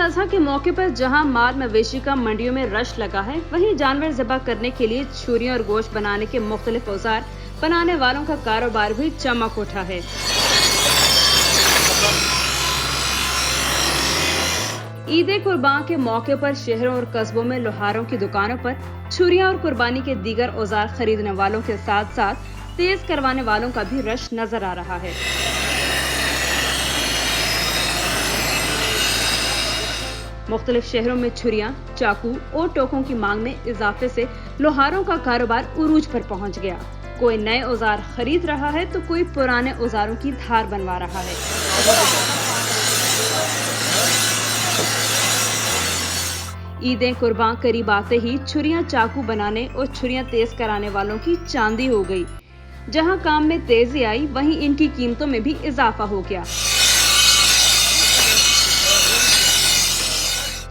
अजहा के मौके पर जहां माल मवेशी का मंडियों में रश लगा है, वहीं जानवर ज़िबा करने के लिए छुरियां और गोश्त बनाने के मुख्तलिफ औजार बनाने वालों का कारोबार भी चमक उठा है। ईद कुर्बान के मौके पर शहरों और कस्बों में लोहारों की दुकानों पर छुरियां और कुर्बानी के दीगर औजार खरीदने वालों के साथ साथ तेज करवाने वालों का भी रश नजर आ रहा है। मुख्तलिफ शहरों में छुरियां, चाकू और टोकों की मांग में इजाफे से लोहारों का कारोबार उरूज पर पहुंच गया। कोई नए औजार खरीद रहा है तो कोई पुराने औजारों की धार बनवा रहा है। ईद कुर्बान करीब आते ही छुरियां, चाकू बनाने और छुरियां तेज कराने वालों की चांदी हो गई। जहां काम में तेजी आई, वहीं इनकी कीमतों में भी इजाफा हो गया।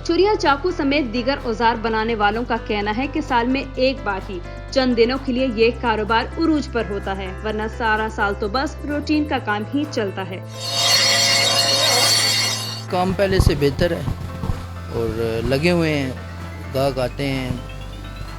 छुरियां, चाकू समेत दीगर औजार बनाने वालों का कहना है कि साल में एक बार ही चंद दिनों के लिए ये कारोबार उरूज पर होता है, वरना सारा साल तो बस रूटीन का काम ही चलता है। काम पहले से बेहतर है और लगे हुए हैं, गाहक आते हैं,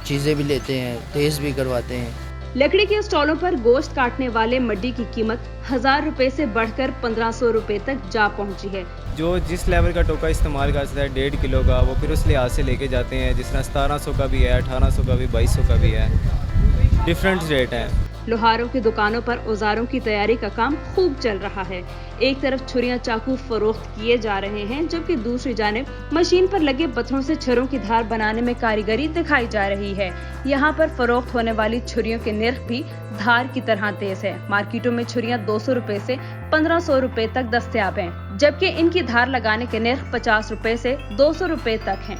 चीज़ें भी लेते हैं, तेज भी करवाते हैं। लकड़ी के स्टॉलों पर गोश्त काटने वाले मड्डी की कीमत 1000 रुपए से बढ़कर 1500 रुपए तक जा पहुंची है। जो जिस लेवल का टोका इस्तेमाल करता है 1.5 किलो का, वो फिर उस लिहाज से लेके जाते हैं। जिस तरह 1700 का भी है, 1800 का भी, 2200 का भी है, डिफरेंट रेट है। लोहारों की दुकानों पर औजारों की तैयारी का काम खूब चल रहा है। एक तरफ छुरियां, चाकू फरोख्त किए जा रहे हैं, जबकि दूसरी जानिब मशीन पर लगे पत्थरों से छरों की धार बनाने में कारीगरी दिखाई जा रही है। यहाँ पर फरोख्त होने वाली छुरियों के निर्ख भी धार की तरह तेज है। मार्केटों में छुरियां 200 रुपए से 1500 रुपए तक दस्तयाब हैं, जबकि इनकी धार लगाने के निर्ख 50 रुपए से 200 रुपए तक हैं।